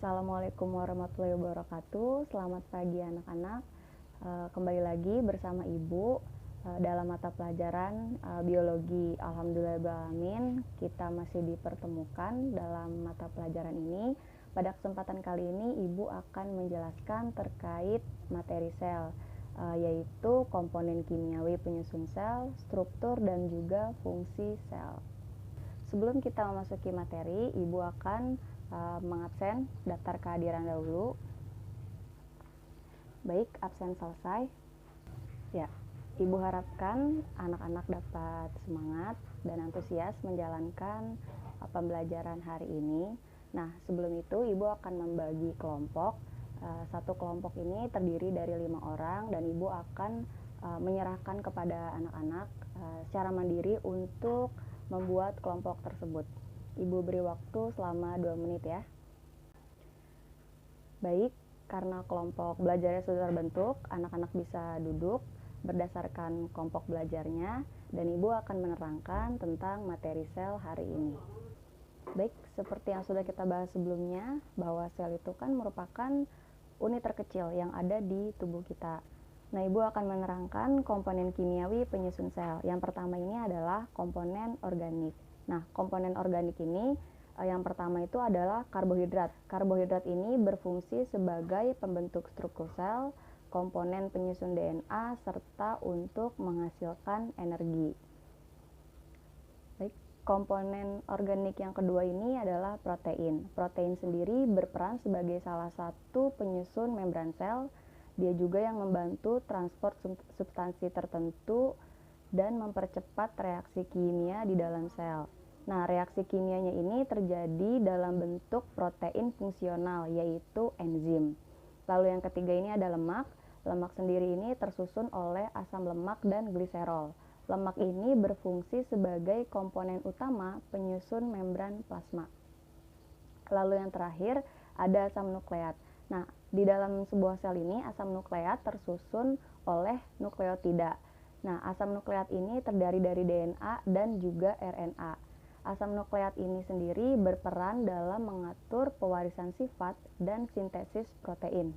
Assalamualaikum warahmatullahi wabarakatuh. Selamat pagi anak-anak. Kembali lagi bersama Ibu dalam mata pelajaran biologi. Alhamdulillahirrahmanirrahim, kita masih dipertemukan dalam mata pelajaran ini. Pada kesempatan kali ini Ibu akan menjelaskan terkait materi sel, yaitu komponen kimiawi penyusun sel, struktur dan juga fungsi sel. Sebelum kita memasuki materi, Ibu akan mengabsen daftar kehadiran dahulu. Baik, absen selesai. Ya, Ibu harapkan anak-anak dapat semangat dan antusias menjalankan pembelajaran hari ini. Nah, sebelum itu Ibu akan membagi kelompok. Satu kelompok ini terdiri dari 5 orang dan Ibu akan menyerahkan kepada anak-anak secara mandiri untuk membuat kelompok tersebut. Ibu beri waktu selama 2 menit ya. Baik, karena kelompok belajarnya sudah terbentuk, anak-anak bisa duduk berdasarkan kelompok belajarnya dan Ibu akan menerangkan tentang materi sel hari ini. Baik, seperti yang sudah kita bahas sebelumnya, bahwa sel itu kan merupakan unit terkecil yang ada di tubuh kita. Nah, Ibu akan menerangkan komponen kimiawi penyusun sel. Yang pertama ini adalah komponen organik. Nah, komponen organik ini yang pertama itu adalah karbohidrat. Karbohidrat ini berfungsi sebagai pembentuk struktur sel, komponen penyusun DNA, serta untuk menghasilkan energi. Baik, komponen organik yang kedua ini adalah protein. Protein sendiri berperan sebagai salah satu penyusun membran sel. Dia juga yang membantu transport substansi tertentu dan mempercepat reaksi kimia di dalam sel. Nah, reaksi kimianya ini terjadi dalam bentuk protein fungsional, yaitu enzim. Lalu yang ketiga ini ada lemak. Lemak sendiri ini tersusun oleh asam lemak dan gliserol. Lemak ini berfungsi sebagai komponen utama penyusun membran plasma. Lalu yang terakhir ada asam nukleat. Nah, di dalam sebuah sel ini asam nukleat tersusun oleh nukleotida. Nah, asam nukleat ini terdiri dari DNA dan juga RNA. Asam nukleat ini sendiri berperan dalam mengatur pewarisan sifat dan sintesis protein.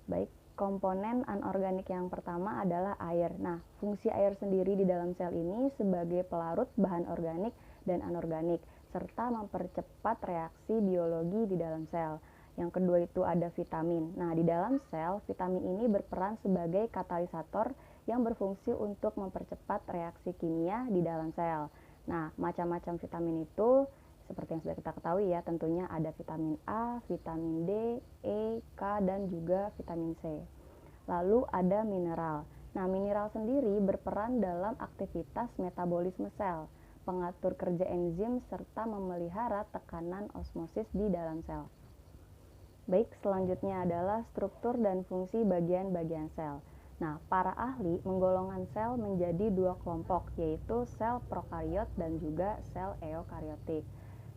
Baik, komponen anorganik yang pertama adalah air. Nah, fungsi air sendiri di dalam sel ini sebagai pelarut bahan organik dan anorganik, serta mempercepat reaksi biologi di dalam sel. Yang kedua itu ada vitamin. Nah, di dalam sel, vitamin ini berperan sebagai katalisator yang berfungsi untuk mempercepat reaksi kimia di dalam sel. Nah, macam-macam vitamin itu seperti yang sudah kita ketahui ya, tentunya ada vitamin A, vitamin D, E, K, dan juga vitamin C. Lalu ada mineral. Nah, mineral sendiri berperan dalam aktivitas metabolisme sel, pengatur kerja enzim, serta memelihara tekanan osmosis di dalam sel. Baik, selanjutnya adalah struktur dan fungsi bagian-bagian sel. Nah, para ahli menggolongkan sel menjadi 2 kelompok, yaitu sel prokariot dan juga sel eukariotik.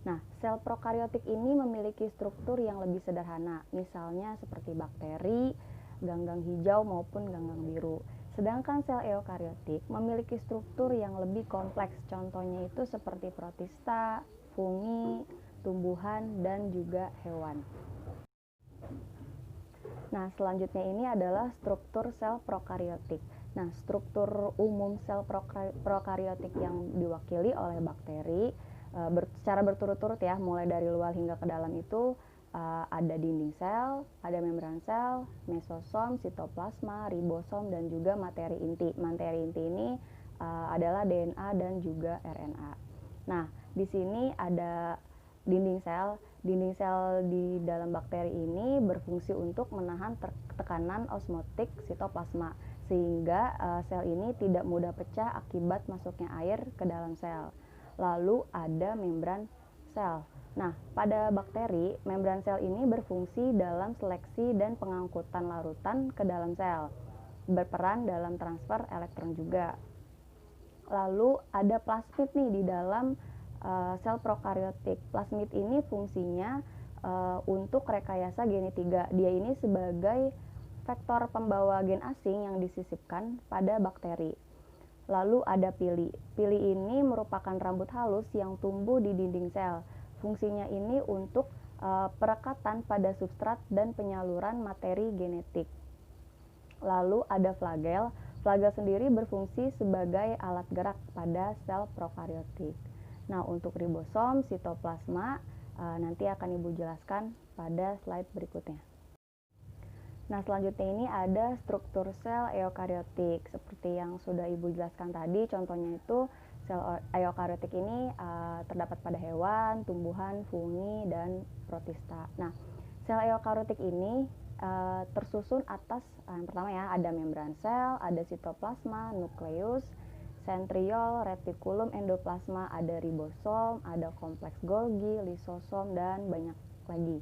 Nah, sel prokariotik ini memiliki struktur yang lebih sederhana, misalnya seperti bakteri, ganggang hijau maupun ganggang biru. Sedangkan sel eukariotik memiliki struktur yang lebih kompleks, contohnya itu seperti protista, fungi, tumbuhan, dan juga hewan. Nah, selanjutnya ini adalah struktur sel prokariotik. Nah, struktur umum sel prokariotik yang diwakili oleh bakteri secara berturut-turut ya, mulai dari luar hingga ke dalam itu ada dinding sel, ada membran sel, mesosom, sitoplasma, ribosom, dan juga materi inti. Materi inti ini adalah DNA dan juga RNA. Nah, di sini ada dinding sel. Dinding sel di dalam bakteri ini berfungsi untuk menahan tekanan osmotik sitoplasma, sehingga sel ini tidak mudah pecah akibat masuknya air ke dalam sel. Lalu ada membran sel. Nah, pada bakteri, membran sel ini berfungsi dalam seleksi dan pengangkutan larutan ke dalam sel, berperan dalam transfer elektron juga. Lalu ada plasmid nih di dalam sel prokariotik. Plasmid ini fungsinya untuk rekayasa genetika. Dia ini sebagai vektor pembawa gen asing yang disisipkan pada bakteri. Lalu ada pili. Pili ini merupakan rambut halus yang tumbuh di dinding sel. Fungsinya ini untuk perekatan pada substrat dan penyaluran materi genetik. Lalu ada flagel. Flagel sendiri berfungsi sebagai alat gerak pada sel prokariotik. Nah, untuk ribosom, sitoplasma nanti akan Ibu jelaskan pada slide berikutnya. Nah, selanjutnya ini ada struktur sel eukariotik. Seperti yang sudah Ibu jelaskan tadi, contohnya itu sel eukariotik ini terdapat pada hewan, tumbuhan, fungi, dan protista. Nah, sel eukariotik ini tersusun atas yang pertama ya, ada membran sel, ada sitoplasma, nukleus, sentriol, retikulum, endoplasma, ada ribosom, ada kompleks Golgi, lisosom, dan banyak lagi.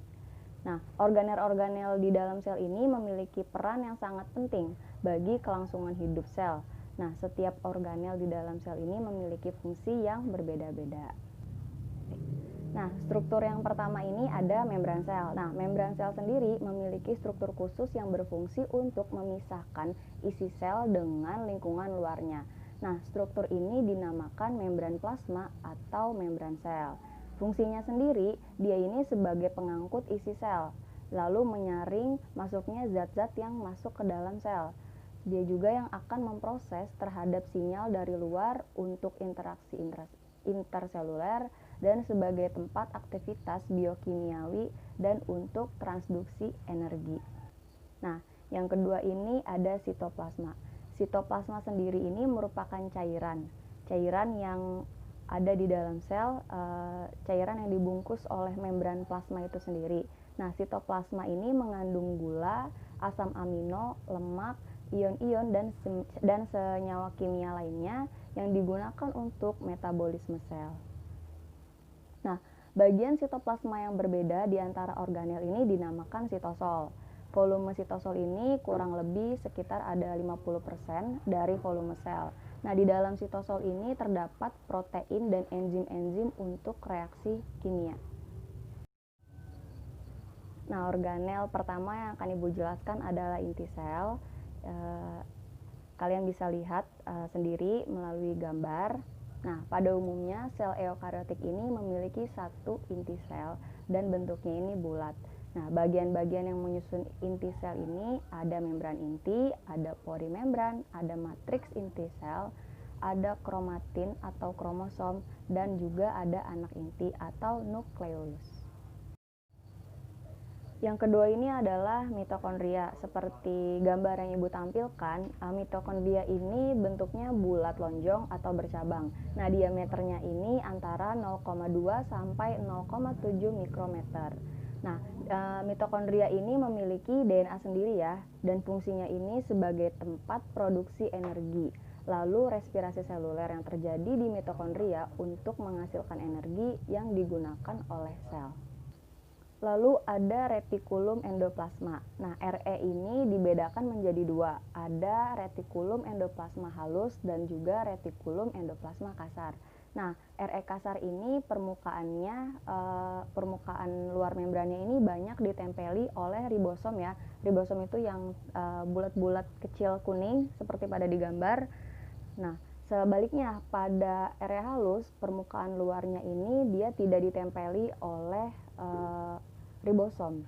Nah, organel-organel di dalam sel ini memiliki peran yang sangat penting bagi kelangsungan hidup sel. Nah, setiap organel di dalam sel ini memiliki fungsi yang berbeda-beda. Nah, struktur yang pertama ini ada membran sel. Nah, membran sel sendiri memiliki struktur khusus yang berfungsi untuk memisahkan isi sel dengan lingkungan luarnya. Nah, struktur ini dinamakan membran plasma atau membran sel. Fungsinya sendiri, dia ini sebagai pengangkut isi sel, lalu menyaring masuknya zat-zat yang masuk ke dalam sel. Dia juga yang akan memproses terhadap sinyal dari luar untuk interaksi interseluler dan sebagai tempat aktivitas biokimiawi dan untuk transduksi energi. Nah, yang kedua ini ada sitoplasma. Sitoplasma sendiri ini merupakan cairan yang ada di dalam sel, cairan yang dibungkus oleh membran plasma itu sendiri. Nah, sitoplasma ini mengandung gula, asam amino, lemak, ion-ion, dan senyawa kimia lainnya yang digunakan untuk metabolisme sel. Nah, bagian sitoplasma yang berbeda di antara organel ini dinamakan sitosol. Volume sitosol ini kurang lebih sekitar ada 50% dari volume sel. Nah, di dalam sitosol ini terdapat protein dan enzim-enzim untuk reaksi kimia. Nah, organel pertama yang akan Ibu jelaskan adalah inti sel. Kalian bisa lihat sendiri melalui gambar. Nah, pada umumnya sel eukariotik ini memiliki satu inti sel dan bentuknya ini bulat. Nah, bagian-bagian yang menyusun inti sel ini ada membran inti, ada pori membran, ada matriks inti sel, ada kromatin atau kromosom, dan juga ada anak inti atau nukleus. Yang kedua ini adalah mitokondria. Seperti gambar yang Ibu tampilkan, mitokondria ini bentuknya bulat lonjong atau bercabang. Nah, diameternya ini antara 0,2 sampai 0,7 mikrometer. Nah, mitokondria ini memiliki DNA sendiri ya, dan fungsinya ini sebagai tempat produksi energi. Lalu respirasi seluler yang terjadi di mitokondria untuk menghasilkan energi yang digunakan oleh sel. Lalu ada retikulum endoplasma. Nah, RE ini dibedakan menjadi dua. Ada retikulum endoplasma halus dan juga retikulum endoplasma kasar. Nah, RE kasar ini permukaan luar membrannya ini banyak ditempeli oleh ribosom ya. Ribosom itu yang bulat-bulat kecil kuning seperti pada di gambar. Nah, sebaliknya pada RE halus, permukaan luarnya ini dia tidak ditempeli oleh ribosom.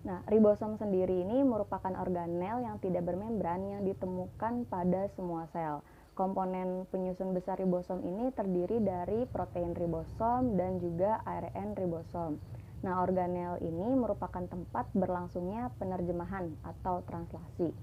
Nah, ribosom sendiri ini merupakan organel yang tidak bermembran yang ditemukan pada semua sel. Komponen penyusun besar ribosom ini terdiri dari protein ribosom dan juga ARN ribosom. Nah, organel ini merupakan tempat berlangsungnya penerjemahan atau translasi.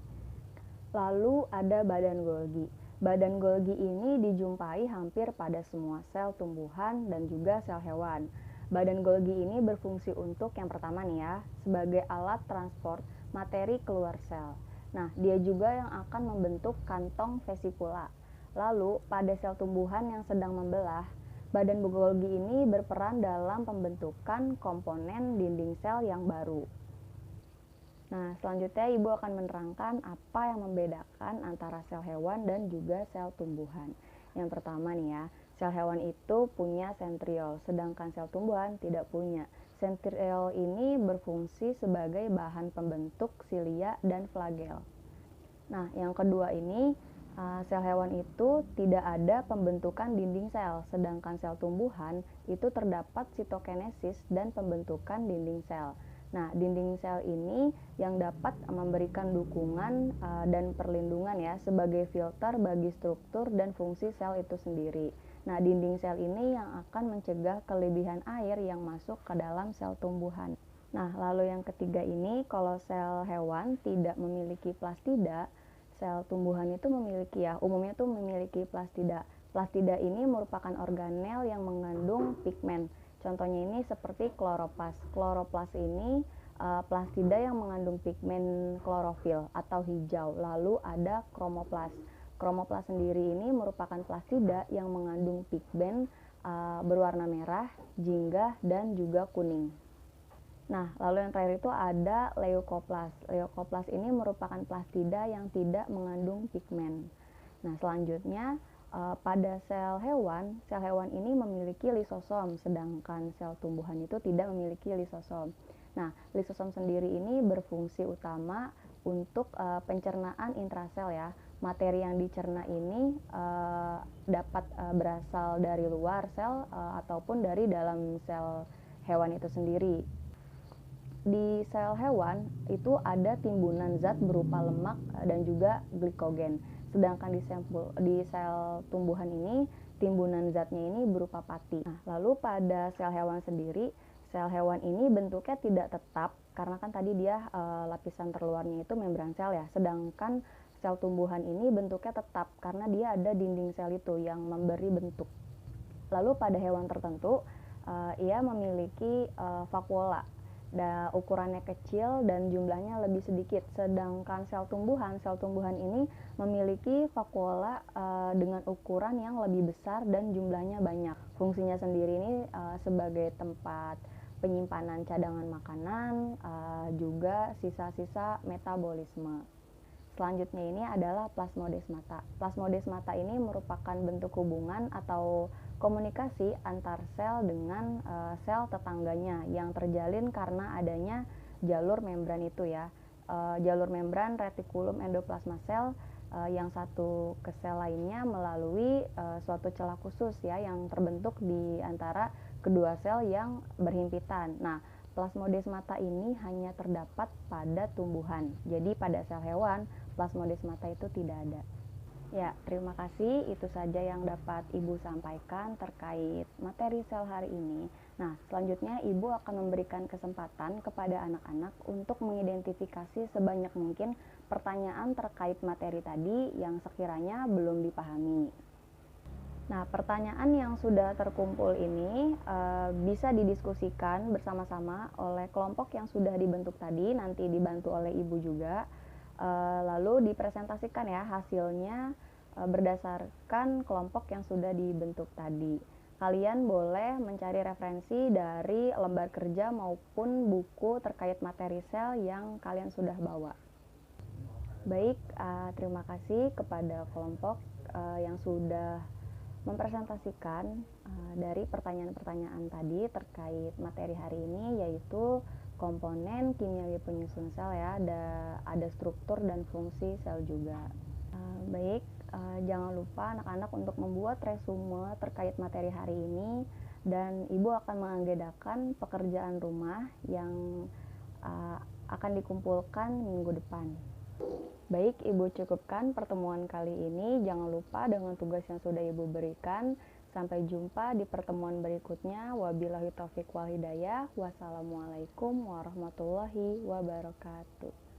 Lalu ada badan Golgi. Badan Golgi ini dijumpai hampir pada semua sel tumbuhan dan juga sel hewan. Badan Golgi ini berfungsi untuk yang pertama nih ya, sebagai alat transport materi keluar sel. Nah, dia juga yang akan membentuk kantong vesikula. Lalu, pada sel tumbuhan yang sedang membelah, badan Golgi ini berperan dalam pembentukan komponen dinding sel yang baru. Nah, selanjutnya Ibu akan menerangkan apa yang membedakan antara sel hewan dan juga sel tumbuhan. Yang pertama nih ya, sel hewan itu punya sentriol, sedangkan sel tumbuhan tidak punya. Sentriol ini berfungsi sebagai bahan pembentuk silia dan flagel. Nah, yang kedua ini Sel hewan itu tidak ada pembentukan dinding sel, sedangkan sel tumbuhan itu terdapat sitokinesis dan pembentukan dinding sel. Nah, dinding sel ini yang dapat memberikan dukungan dan perlindungan ya sebagai filter bagi struktur dan fungsi sel itu sendiri. Nah, dinding sel ini yang akan mencegah kelebihan air yang masuk ke dalam sel tumbuhan. Nah, lalu yang ketiga ini, kalau sel hewan tidak memiliki plastida, sel tumbuhan itu memiliki ya, umumnya tuh memiliki plastida. Plastida ini merupakan organel yang mengandung pigmen. Contohnya ini seperti kloroplas. Kloroplas ini plastida yang mengandung pigmen klorofil atau hijau. Lalu ada kromoplas. Kromoplas sendiri ini merupakan plastida yang mengandung pigmen berwarna merah, jingga, dan juga kuning. Nah, lalu yang terakhir itu ada leukoplas. Leukoplas ini merupakan plastida yang tidak mengandung pigmen. Nah, selanjutnya pada sel hewan ini memiliki lisosom, sedangkan sel tumbuhan itu tidak memiliki lisosom. Nah, lisosom sendiri ini berfungsi utama untuk pencernaan intrasel ya. Materi yang dicerna ini dapat berasal dari luar sel ataupun dari dalam sel hewan itu sendiri. Di sel hewan itu ada timbunan zat berupa lemak dan juga glikogen. Sedangkan di sel tumbuhan ini timbunan zatnya ini berupa pati. Nah, lalu pada sel hewan sendiri, sel hewan ini bentuknya tidak tetap karena kan tadi dia lapisan terluarnya itu membran sel ya. Sedangkan sel tumbuhan ini bentuknya tetap karena dia ada dinding sel itu yang memberi bentuk. Lalu pada hewan tertentu ia memiliki vakuola. Ukurannya kecil dan jumlahnya lebih sedikit, sedangkan sel tumbuhan ini memiliki vakuola dengan ukuran yang lebih besar dan jumlahnya banyak. Fungsinya sendiri ini sebagai tempat penyimpanan cadangan makanan, juga sisa-sisa metabolisme. Selanjutnya ini adalah plasmodesmata. Plasmodesmata ini merupakan bentuk hubungan atau komunikasi antar sel dengan sel tetangganya yang terjalin karena adanya jalur membran itu ya. Jalur membran retikulum endoplasma sel yang satu ke sel lainnya melalui suatu celah khusus ya yang terbentuk di antara kedua sel yang berhimpitan. Nah, plasmodesmata ini hanya terdapat pada tumbuhan. Jadi pada sel hewan plasmodesmata itu tidak ada. Ya, terima kasih. Itu saja yang dapat Ibu sampaikan terkait materi sel hari ini. Nah, selanjutnya Ibu akan memberikan kesempatan kepada anak-anak untuk mengidentifikasi sebanyak mungkin pertanyaan terkait materi tadi yang sekiranya belum dipahami. Nah, pertanyaan yang sudah terkumpul ini bisa didiskusikan bersama-sama oleh kelompok yang sudah dibentuk tadi, nanti dibantu oleh Ibu juga. Lalu dipresentasikan ya hasilnya berdasarkan kelompok yang sudah dibentuk tadi. Kalian boleh mencari referensi dari lembar kerja maupun buku terkait materi sel yang kalian sudah bawa. Baik, terima kasih kepada kelompok yang sudah mempresentasikan dari pertanyaan-pertanyaan tadi terkait materi hari ini, yaitu komponen kimiawi penyusun sel ya, ada struktur dan fungsi sel juga. Baik, jangan lupa anak-anak untuk membuat resume terkait materi hari ini, dan Ibu akan mengagendakan pekerjaan rumah yang akan dikumpulkan minggu depan. Baik, Ibu cukupkan pertemuan kali ini. Jangan lupa dengan tugas yang sudah Ibu berikan. Sampai jumpa di pertemuan berikutnya. Wabillahi taufiq wal hidayah. Wassalamualaikum warahmatullahi wabarakatuh.